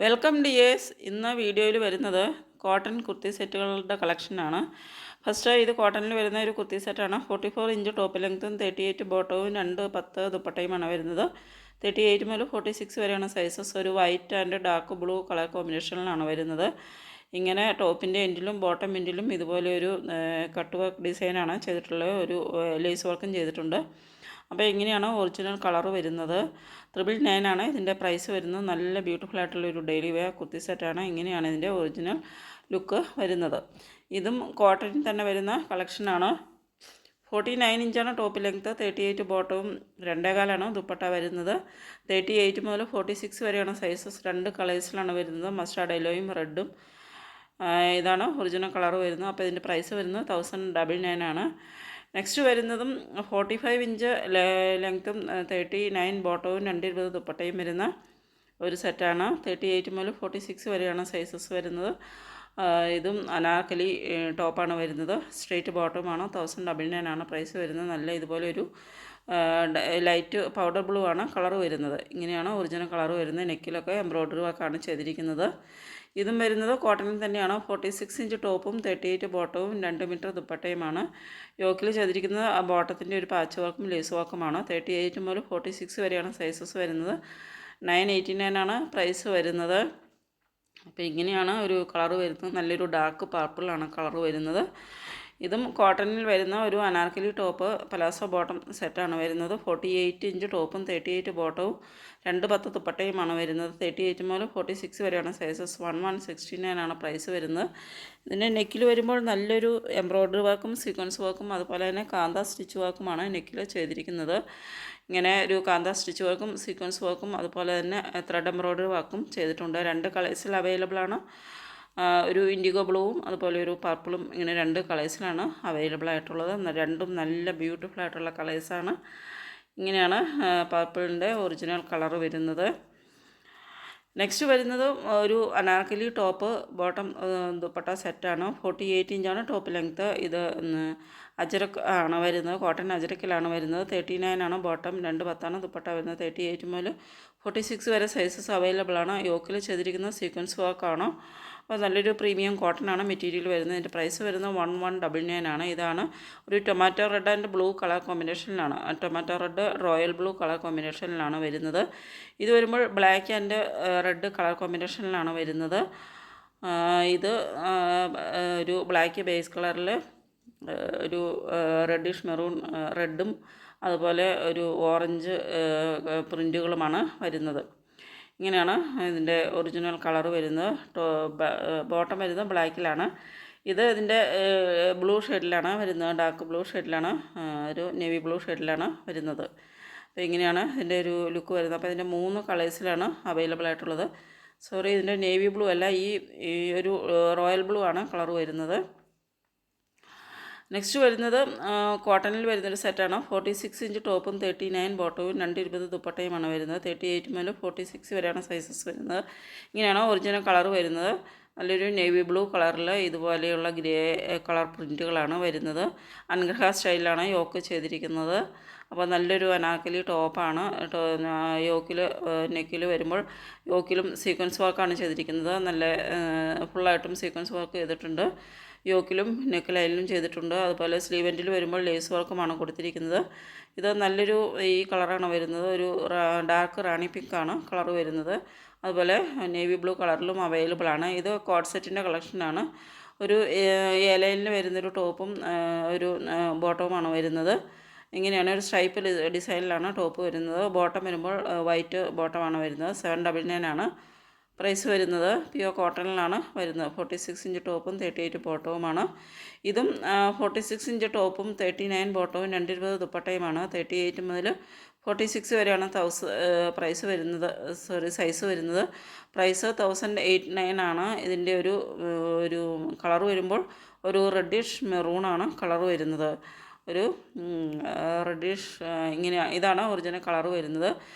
Welcome dears. ഇന്ന് വീഡിയോയിൽ വരുന്നത് കോട്ടൺ കുർത്തി സെറ്റുകളുടെ കളക്ഷനാണ്. ഫസ്റ്റ് ഇത് കോട്ടണിൽ വരുന്ന ഒരു കുർത്തി സെറ്റാണ്. 44 ഇഞ്ച് ടോപ്പ് ലെങ്ത്തും 38 ബോട്ടവും 210 ദുപ്പട്ടയുമാണ് വരുന്നത്. 38 മുതൽ 46 വരെയാണ് സൈസസ്. ഒരു white and dark blue colour കോമ്പിനേഷനിലാണ് വരുന്നത്. ഇങ്ങനെ ടോപ്പിൻ്റെ എൻഡിലും ബോട്ടം എൻഡിലും ഇതുപോലെ ഒരു കട്ട് വർക്ക് ഡിസൈനാണ് ചെയ്തിട്ടുള്ളത്. ഒരു ലേസ് വർക്കും ചെയ്തിട്ടുണ്ട്. അപ്പോൾ ഇങ്ങനെയാണ് ഒറിജിനൽ കളർ വരുന്നത്. 999 ആണ് ഇതിൻ്റെ പ്രൈസ് വരുന്നത്. നല്ല ബ്യൂട്ടിഫുൾ ആയിട്ടുള്ളൊരു ഡെയിലി വെയർ കുർത്തി സെറ്റാണ്. ഇങ്ങനെയാണ് ഇതിൻ്റെ ഒറിജിനൽ ലുക്ക് വരുന്നത്. ഇതും കോട്ടണിൽ തന്നെ വരുന്ന കളക്ഷനാണ്. 49 ഇഞ്ചാണ് ടോപ്പ് ലെങ്ത്ത്, 38 ബോട്ടവും 2.25 ദുപ്പട്ട വരുന്നത്. 38 മുതൽ 46 വരെയാണ് സൈസസ്. 2 കളേഴ്സിലാണ് വരുന്നത്, മസ്റ്റാർഡ് യെല്ലോയും റെഡും. ഇതാണ് ഒറിജിനൽ കളർ വരുന്നത്. അപ്പോൾ ഇതിൻ്റെ പ്രൈസ് വരുന്നത് 1099 ആണ്. നെക്സ്റ്റ് വരുന്നതും 45 ഇഞ്ച് ലെങ്ത്തും 39 ബോട്ടവും 220 ദുപ്പട്ടയും വരുന്ന ഒരു സെറ്റാണ്. 38 മുതൽ 46 വരെയാണ് സൈസസ് വരുന്നത്. ഇതും അനാർക്കലി ടോപ്പാണ് വരുന്നത്. സ്ട്രെയിറ്റ് ബോട്ടമാണ്. 1099 ആണ് പ്രൈസ് വരുന്നത്. നല്ല ഇതുപോലെ ഒരു ലൈറ്റ് പൗഡർ ബ്ലൂ ആണ് കളർ വരുന്നത്. ഇങ്ങനെയാണ് ഒറിജിനൽ കളർ വരുന്നത്. നെക്കിലൊക്കെ എംബ്രോയ്ഡറി വർക്കാണ് ചെയ്തിരിക്കുന്നത്. ഇതും വരുന്നത് കോട്ടണിൽ തന്നെയാണ്. 46 ഇഞ്ച് ടോപ്പും 38 ബോട്ടവും 2 മീറ്റർ ദുപ്പട്ടയുമാണ്. യോക്കിൽ ചെയ്തിരിക്കുന്നത് ബോട്ടത്തിൻ്റെ ഒരു പാച്ച് വർക്കും ലേസ് വർക്കുമാണ്. 38 മുതൽ 46 വരെയാണ് സൈസസ് വരുന്നത്. 989 ആണ് പ്രൈസ് വരുന്നത്. അപ്പോൾ ഇങ്ങനെയാണ് ഒരു കളർ വരുന്നത്. നല്ലൊരു ഡാർക്ക് പർപ്പിളാണ് കളർ വരുന്നത്. ഇതും കോട്ടണിൽ വരുന്ന ഒരു അനാർക്കലി ടോപ്പ് പലാസോ ബോട്ടം സെറ്റാണ് വരുന്നത്. 48 ഇഞ്ച് ടോപ്പും 38 ബോട്ടവും 210 ദുപ്പട്ടയുമാണ് വരുന്നത്. 38 മുതൽ 46 വരെയാണ് സൈസസ്. 1169 ആണ് പ്രൈസ് വരുന്നത്. ഇതിൻ്റെ നെക്കിൽ വരുമ്പോൾ നല്ലൊരു എംബ്രോയ്ഡറി വർക്കും സീക്വൻസ് വർക്കും അതുപോലെ തന്നെ കാന്ത സ്റ്റിച്ച് വർക്കുമാണ് നെക്കിൽ ചെയ്തിരിക്കുന്നത്. ഇങ്ങനെ ഒരു കാന്ത സ്റ്റിച്ച് വർക്കും സീക്വൻസ് വർക്കും അതുപോലെ തന്നെ ത്രെഡ് എംബ്രോയ്ഡറി വർക്കും ചെയ്തിട്ടുണ്ട്. 2 കളേഴ്സിൽ അവൈലബിൾ ആണ്. ഒരു ഇൻഡിഗോ ബ്ലൂവും അതുപോലെ ഒരു പർപ്പിളും, ഇങ്ങനെ 2 കളേഴ്സിലാണ് അവൈലബിൾ ആയിട്ടുള്ളത്. രണ്ടും നല്ല ബ്യൂട്ടിഫുൾ ആയിട്ടുള്ള കളേഴ്സാണ്. ഇങ്ങനെയാണ് പർപ്പിളിൻ്റെ ഒറിജിനൽ കളർ വരുന്നത്. നെക്സ്റ്റ് വരുന്നത് ഒരു അനാർക്കലി ടോപ്പ് ബോട്ടം ദുപ്പട്ട സെറ്റാണ്. 48 ഇഞ്ചാണ് ടോപ്പ് ലെങ്ത്ത്. ഇത് അജരക്ക് ആണ് വരുന്നത്. കോട്ടൺ അജരക്കിലാണ് വരുന്നത്. 39 ആണ് ബോട്ടം, 210 ദുപ്പട്ട വരുന്നത്. 38 മുതൽ 46 വരെ സൈസസ് അവൈലബിൾ ആണ്. യോക്കിൽ ചെയ്തിരിക്കുന്ന സീക്വൻസ് വർക്കാണ്. അപ്പോൾ നല്ലൊരു പ്രീമിയം കോട്ടൺ ആണ് മെറ്റീരിയൽ വരുന്നത്. ഇതിൻ്റെ പ്രൈസ് വരുന്നത് 1199 ആണ്. ഇതാണ് ഒരു tomato red and blue colour കോമ്പിനേഷനിലാണ്. Tomato red royal blue colour കോമ്പിനേഷനിലാണ് വരുന്നത്. ഇത് വരുമ്പോൾ ബ്ലാക്ക് ആൻഡ് റെഡ് കളർ കോമ്പിനേഷനിലാണ് വരുന്നത്. ഇത് ഒരു ബ്ലാക്ക് ബേസ് കളറിൽ ഒരു റെഡിഷ് മെറൂൺ റെഡും അതുപോലെ ഒരു ഓറഞ്ച് പ്രിൻറ്റുകളുമാണ് വരുന്നത്. ഇങ്ങനെയാണ് ഇതിൻ്റെ ഒറിജിനൽ കളർ വരുന്നത്. ബോട്ടം വരുന്നത് ബ്ലാക്കിലാണ്. ഇത് ഇതിൻ്റെ ബ്ലൂ ഷെയ്ഡിലാണ് വരുന്നത്. ഡാർക്ക് ബ്ലൂ ഷെയ്ഡിലാണ്, ഒരു നേവി ബ്ലൂ ഷെയ്ഡിലാണ് വരുന്നത്. അപ്പോൾ ഇങ്ങനെയാണ് ഇതിൻ്റെ ഒരു ലുക്ക് വരുന്നത്. അപ്പോൾ ഇതിൻ്റെ 3 കളേഴ്സിലാണ് അവൈലബിൾ ആയിട്ടുള്ളത്. സോറി, ഇതിൻ്റെ നേവി ബ്ലൂ അല്ല, ഈ ഒരു റോയൽ ബ്ലൂ ആണ് കളർ വരുന്നത്. നെക്സ്റ്റ് വരുന്നത് കോട്ടണിൽ വരുന്നൊരു സെറ്റാണ്. 46 ഇഞ്ച് ടോപ്പും 39 ബോട്ടവും 220 ദുപ്പട്ടയുമാണ് വരുന്നത്. 38 മുതൽ 46 വരെയാണ് സൈസസ് വരുന്നത്. ഇങ്ങനെയാണ് ഒറിജിനൽ കളർ വരുന്നത്. നല്ലൊരു നേവി ബ്ലൂ കളറിൽ ഇതുപോലെയുള്ള ഗ്രേ കളർ പ്രിൻറ്റുകളാണ് വരുന്നത്. അനുഗ്രഹ സ്റ്റൈലിലാണ് യോക്ക് ചെയ്തിരിക്കുന്നത്. അപ്പോൾ നല്ലൊരു അനാർക്കലി ടോപ്പാണ്. യോക്കിൽ നെക്കിൽ വരുമ്പോൾ യോക്കിലും സീക്വൻസ് വർക്കാണ് ചെയ്തിരിക്കുന്നത്. നല്ല ഫുള്ളായിട്ടും സീക്വൻസ് വർക്ക് ചെയ്തിട്ടുണ്ട്. യോക്കിലും നെക്ക് ലൈനിലും ചെയ്തിട്ടുണ്ട്. അതുപോലെ സ്ലീവ് എൻഡിൽ വരുമ്പോൾ ലേസ് വർക്കുമാണ് കൊടുത്തിരിക്കുന്നത്. ഇത് നല്ലൊരു ഈ കളറാണ് വരുന്നത്. ഒരു ഡാർക്ക് റാണി പിങ്ക് ആണ് കളർ വരുന്നത്. അതുപോലെ നേവി ബ്ലൂ കളറിലും അവൈലബിൾ ആണ്. ഇത് കോഡ് സെറ്റിൻ്റെ കളക്ഷനാണ്. ഒരു ലൈനിൽ വരുന്നൊരു ടോപ്പും ഒരു ബോട്ടവുമാണ് വരുന്നത്. ഇങ്ങനെയാണ് ഒരു സ്ട്രൈപ്പ് ഡിസൈനിലാണ് ടോപ്പ് വരുന്നത്. ബോട്ടം വരുമ്പോൾ വൈറ്റ് ബോട്ടമാണ് വരുന്നത്. 799 ആണ് പ്രൈസ് വരുന്നത്. പ്യുവർ കോട്ടണിലാണ് വരുന്നത്. 46 ഇഞ്ച് ടോപ്പും 38 ബോട്ടവുമാണ്. ഇതും 46 ഇഞ്ച് ടോപ്പും 39 ബോട്ടവും 220 ദുപ്പട്ടയുമാണ്. 38 മുതൽ 46 വരെയാണ് പ്രൈസ് വരുന്നത്. സൈസ് വരുന്നത്. പ്രൈസ് 1089 ആണ്. ഇതിൻ്റെ ഒരു കളർ വരുമ്പോൾ ഒരു റെഡിഷ് മെറൂണാണ് കളർ വരുന്നത്. ഒരു റെഡിഷ് ഇങ്ങനെ, ഇതാണ് ഒറിജിനൽ കളർ വരുന്നത്.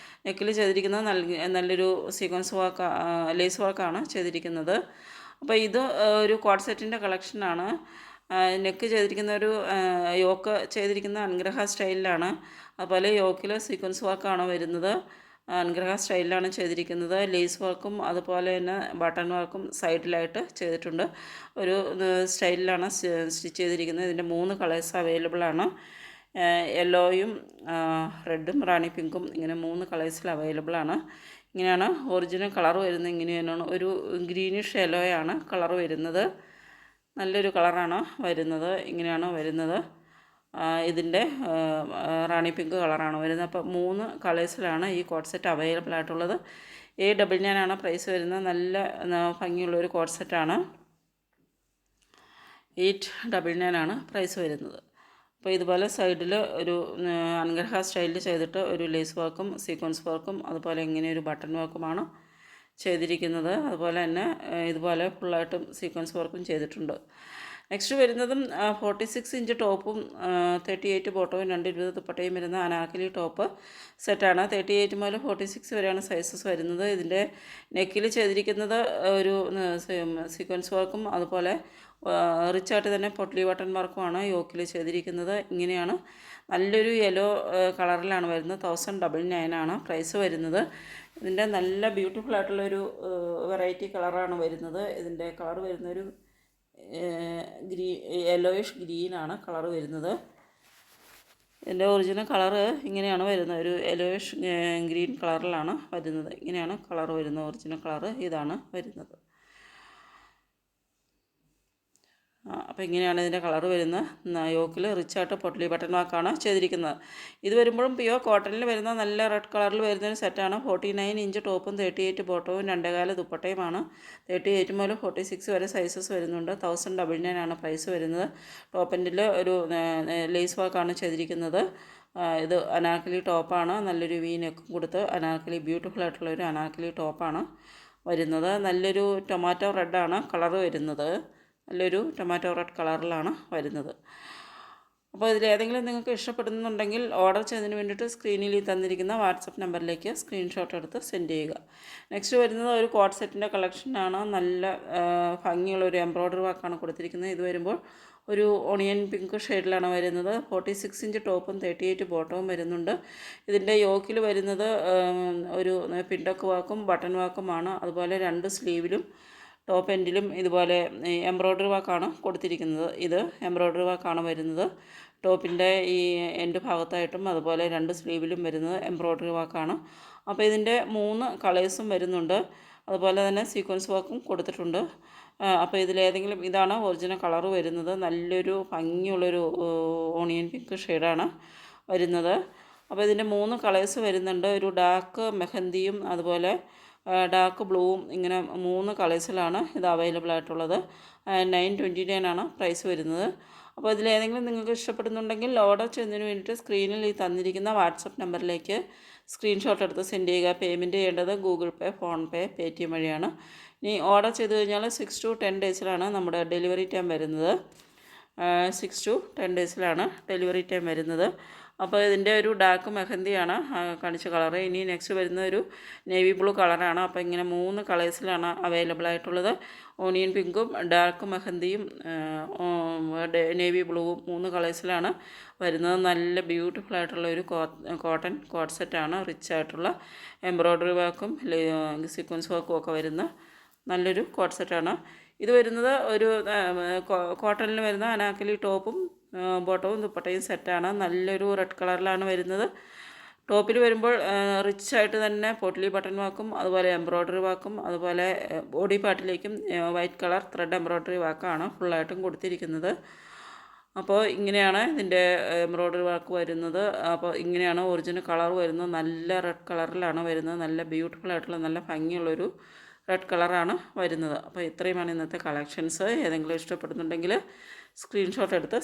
നെക്കിൽ ചെയ്തിരിക്കുന്നത് നല്ലൊരു സീക്വൻസ് വർക്ക് ലേസ് വർക്കാണ് ചെയ്തിരിക്കുന്നത്. അപ്പോൾ ഇത് ഒരു കോഡ് സെറ്റിൻ്റെ കളക്ഷനാണ്. നെക്ക് ചെയ്തിരിക്കുന്ന ഒരു യോക്ക് ചെയ്തിരിക്കുന്ന അനുഗ്രഹ സ്റ്റൈലിലാണ്. അതുപോലെ യോക്കിൽ സീക്വൻസ് വർക്കാണ് വരുന്നത്. അനുഗ്രഹ സ്റ്റൈലിലാണ് ചെയ്തിരിക്കുന്നത്. ലേസ് വർക്കും അതുപോലെ തന്നെ ബട്ടൺ വർക്കും സൈഡിലായിട്ട് ചെയ്തിട്ടുണ്ട്. ഒരു സ്റ്റൈലിലാണ് സ്റ്റിച്ച് ചെയ്തിരിക്കുന്നത്. ഇതിൻ്റെ 3 കളേഴ്സ് അവൈലബിൾ ആണ്. യെല്ലോയും റെഡും റാണി പിങ്കും ഇങ്ങനെ 3 കളേഴ്സിൽ അവൈലബിൾ ആണ്. ഇങ്ങനെയാണ് ഒറിജിനൽ കളർ വരുന്നത്. ഇങ്ങനെയാണ് ഒരു ഗ്രീനിഷ് യെല്ലോയാണ് കളർ വരുന്നത്. നല്ലൊരു കളറാണ് വരുന്നത്. ഇങ്ങനെയാണ് വരുന്നത്. ഇതിൻ്റെ റാണി പിങ്ക് കളറാണ് വരുന്നത്. അപ്പോൾ 3 കളേഴ്സിലാണ് ഈ കോട്ട് സെറ്റ് അവൈലബിൾ ആയിട്ടുള്ളത്. 799 പ്രൈസ് വരുന്നത്. നല്ല ഭംഗിയുള്ളൊരു കോട്ട് സെറ്റാണ്. 899 പ്രൈസ് വരുന്നത്. അപ്പോൾ ഇതുപോലെ സൈഡിൽ ഒരു അനുഗ്രഹ സ്റ്റൈലിൽ ചെയ്തിട്ട് ഒരു ലേസ് വർക്കും സീക്വൻസ് വർക്കും അതുപോലെ ഇങ്ങനെ ഒരു ബട്ടൺ വർക്കുമാണ് ചെയ്തിരിക്കുന്നത്. അതുപോലെ തന്നെ ഇതുപോലെ ഫുള്ളായിട്ടും സീക്വൻസ് വർക്കും ചെയ്തിട്ടുണ്ട്. നെക്സ്റ്റ് വരുന്നതും 46 ഇഞ്ച് ടോപ്പും 38 ബോട്ടവും 220 ദുപ്പട്ടയും വരുന്ന അനാർക്കലി ടോപ്പ് സെറ്റാണ്. 38 മുതൽ 46 വരെയാണ് സൈസസ് വരുന്നത്. ഇതിൻ്റെ നെക്കിൽ ചെയ്തിരിക്കുന്നത് ഒരു സീക്വൻസ് വർക്കും അതുപോലെ റിച്ചായിട്ട് തന്നെ പൊട്ട്ലി ബട്ടൺ വർക്കുമാണ് യോക്കിൽ ചെയ്തിരിക്കുന്നത്. ഇങ്ങനെയാണ് നല്ലൊരു യെല്ലോ കളറിലാണ് വരുന്നത്. 1099 പ്രൈസ് വരുന്നത്. ഇതിൻ്റെ നല്ല ബ്യൂട്ടിഫുൾ ആയിട്ടുള്ളൊരു വെറൈറ്റി കളറാണ് വരുന്നത്. ഇതിൻ്റെ കളർ വരുന്നൊരു യെല്ലോയിഷ് ഗ്രീനാണ് കളർ വരുന്നത്. ഇതിൻ്റെ ഒറിജിനൽ കളറ് ഇങ്ങനെയാണ് വരുന്നത്. ഒരു യെല്ലോയിഷ് ഗ്രീൻ കളറിലാണ് വരുന്നത്. ഇങ്ങനെയാണ് കളർ വരുന്നത്. ഒറിജിനൽ കളറ് ഇതാണ് വരുന്നത്. അപ്പോൾ ഇങ്ങനെയാണ് ഇതിൻ്റെ കളർ വരുന്നത്. യോക്കിൽ റിച്ചായിട്ട് പൊട്ട്ലി ബട്ടൺ വാക്കാണ് ചെയ്തിരിക്കുന്നത്. ഇത് വരുമ്പോഴും പ്യുവർ കോട്ടണിൽ വരുന്ന നല്ല റെഡ് കളറിൽ വരുന്നൊരു സെറ്റാണ്. 49 ഇഞ്ച് ടോപ്പും 38 ബോട്ടവും 2.25 ദുപ്പട്ടയുമാണ്. 38 മുതൽ 46 വരെ സൈസസ് വരുന്നുണ്ട്. 1099 പ്രൈസ് വരുന്നത്. ടോപ്പിൻ്റെ ഒരു ലേസ് വർക്കാണ് ചെയ്തിരിക്കുന്നത്. ഇത് അനാർക്കലി ടോപ്പാണ്. നല്ലൊരു വി നെക്കും കൊടുത്ത് അനാർക്കലി ബ്യൂട്ടിഫുൾ ആയിട്ടുള്ളൊരു അനാർക്കലി ടോപ്പാണ് വരുന്നത്. നല്ലൊരു ടൊമാറ്റോ റെഡാണ് കളർ വരുന്നത്. നല്ലൊരു ടൊമാറ്റോ റെഡ് കളറിലാണ് വരുന്നത്. അപ്പോൾ ഇതിലേതെങ്കിലും നിങ്ങൾക്ക് ഇഷ്ടപ്പെടുന്നുണ്ടെങ്കിൽ ഓർഡർ ചെയ്തതിന് വേണ്ടിയിട്ട് സ്ക്രീനിൽ തന്നിരിക്കുന്ന വാട്സപ്പ് നമ്പറിലേക്ക് സ്ക്രീൻഷോട്ട് എടുത്ത് സെൻഡ് ചെയ്യുക. നെക്സ്റ്റ് വരുന്നത് ഒരു കോട്ട് സെറ്റിൻ്റെ കളക്ഷനാണ്. നല്ല ഭംഗിയുള്ളൊരു എംബ്രോയ്ഡറി വർക്കാണ് കൊടുത്തിരിക്കുന്നത്. ഇത് വരുമ്പോൾ ഒരു ഓണിയൻ പിങ്ക് ഷെയ്ഡിലാണ് വരുന്നത്. 46 ഇഞ്ച് ടോപ്പും 38 ബോട്ടവും വരുന്നുണ്ട്. ഇതിൻ്റെ യോക്കിൽ വരുന്നത് ഒരു പിണ്ടക്ക് വാക്കും ബട്ടൺ വാക്കുമാണ്. അതുപോലെ 2 സ്ലീവിലും ടോപ്പ് എൻഡിലും ഇതുപോലെ എംബ്രോയ്ഡറി വർക്കാണ് കൊടുത്തിരിക്കുന്നത്. ഇത് എംബ്രോയ്ഡറി വർക്കാണ് വരുന്നത്. ടോപ്പിൻ്റെ ഈ എൻഡ് ഭാഗത്തായിട്ടും അതുപോലെ 2 സ്ലീവിലും വരുന്നത് എംബ്രോയ്ഡറി വർക്കാണ്. അപ്പോൾ ഇതിൻ്റെ 3 കളേഴ്സും വരുന്നുണ്ട്. അതുപോലെ തന്നെ സീക്വൻസ് വർക്കും കൊടുത്തിട്ടുണ്ട്. അപ്പോൾ ഇതിലേതെങ്കിലും ഇതാണ് ഒറിജിനൽ കളർ വരുന്നത്. നല്ലൊരു ഭംഗിയുള്ളൊരു ഓണിയൻ പിങ്ക് ഷെയ്ഡാണ് വരുന്നത്. അപ്പോൾ ഇതിൻ്റെ 3 കളേഴ്സ് വരുന്നുണ്ട്. ഒരു ഡാർക്ക് മെഹന്തിയും അതുപോലെ ഡാർക്ക് ബ്ലൂവും ഇങ്ങനെ 3 കളേഴ്സിലാണ് ഇത് അവൈലബിൾ ആയിട്ടുള്ളത്. 929 പ്രൈസ് വരുന്നത്. അപ്പോൾ ഇതിലേതെങ്കിലും നിങ്ങൾക്ക് ഇഷ്ടപ്പെടുന്നുണ്ടെങ്കിൽ ഓർഡർ ചെയ്യുന്നതിന് വേണ്ടിയിട്ട് സ്ക്രീനിൽ ഈ തന്നിരിക്കുന്ന വാട്സപ്പ് നമ്പറിലേക്ക് സ്ക്രീൻഷോട്ട് എടുത്ത് സെൻഡ് ചെയ്യുക. പേയ്മെൻറ്റ് ചെയ്യേണ്ടത് ഗൂഗിൾ പേ, ഫോൺ പേ, പേടിഎം വഴിയാണ്. ഇനി ഓർഡർ ചെയ്ത് കഴിഞ്ഞാൽ 6 to 10 ഡേയ്സിലാണ് നമ്മുടെ ഡെലിവറി ടൈം വരുന്നത്. 6 to 10 ഡേയ്സിലാണ് ഡെലിവറി ടൈം വരുന്നത്. അപ്പോൾ ഇതിൻ്റെ ഒരു ഡാർക്ക് മെഹന്തിയാണ് കാണിച്ച കളറ്. ഇനി നെക്സ്റ്റ് വരുന്ന ഒരു നേവി ബ്ലൂ കളറാണ്. അപ്പോൾ ഇങ്ങനെ 3 കളേഴ്സിലാണ് അവൈലബിൾ ആയിട്ടുള്ളത്. ഓണിയൻ പിങ്കും ഡാർക്ക് മെഹന്തിയും നേവി ബ്ലൂവും 3 കളേഴ്സിലാണ് വരുന്നത്. നല്ല ബ്യൂട്ടിഫുൾ ആയിട്ടുള്ള ഒരു കോട്ടൺ കോട്ട് സെറ്റാണ്. റിച്ച് ആയിട്ടുള്ള എംബ്രോയ്ഡറി വർക്കും സീക്വൻസ് വർക്കും ഒക്കെ വരുന്ന നല്ലൊരു കോട്ട് സെറ്റാണ്. ഇത് വരുന്നത് ഒരു കോട്ടണിൽ വരുന്ന അനാർക്കലി ടോപ്പും ബോട്ടവും ദുപ്പട്ടയും സെറ്റാണ്. നല്ലൊരു റെഡ് കളറിലാണ് വരുന്നത്. ടോപ്പിൽ വരുമ്പോൾ റിച്ചായിട്ട് തന്നെ പൊട്ട്ലി ബട്ടൺ വാക്കും അതുപോലെ എംബ്രോയ്ഡറി വാക്കും അതുപോലെ ബോഡി പാർട്ടിലേക്കും വൈറ്റ് കളർ ത്രെഡ് എംബ്രോയ്ഡറി വാക്കാണ് ഫുള്ളായിട്ടും കൊടുത്തിരിക്കുന്നത്. അപ്പോൾ ഇങ്ങനെയാണ് ഇതിൻ്റെ എംബ്രോയ്ഡറി വർക്ക് വരുന്നത്. അപ്പോൾ ഇങ്ങനെയാണ് ഒറിജിനൽ കളർ വരുന്നത്. നല്ല റെഡ് കളറിലാണ് വരുന്നത്. നല്ല ബ്യൂട്ടിഫുൾ ആയിട്ടുള്ള നല്ല ഭംഗിയുള്ളൊരു റെഡ് കളറാണ് വരുന്നത്. അപ്പോൾ ഇത്രയുമാണ് ഇന്നത്തെ കളക്ഷൻസ്. ഏതെങ്കിലും ഇഷ്ടപ്പെടുന്നുണ്ടെങ്കിൽ സ്ക്രീൻഷോട്ട് എടുത്ത്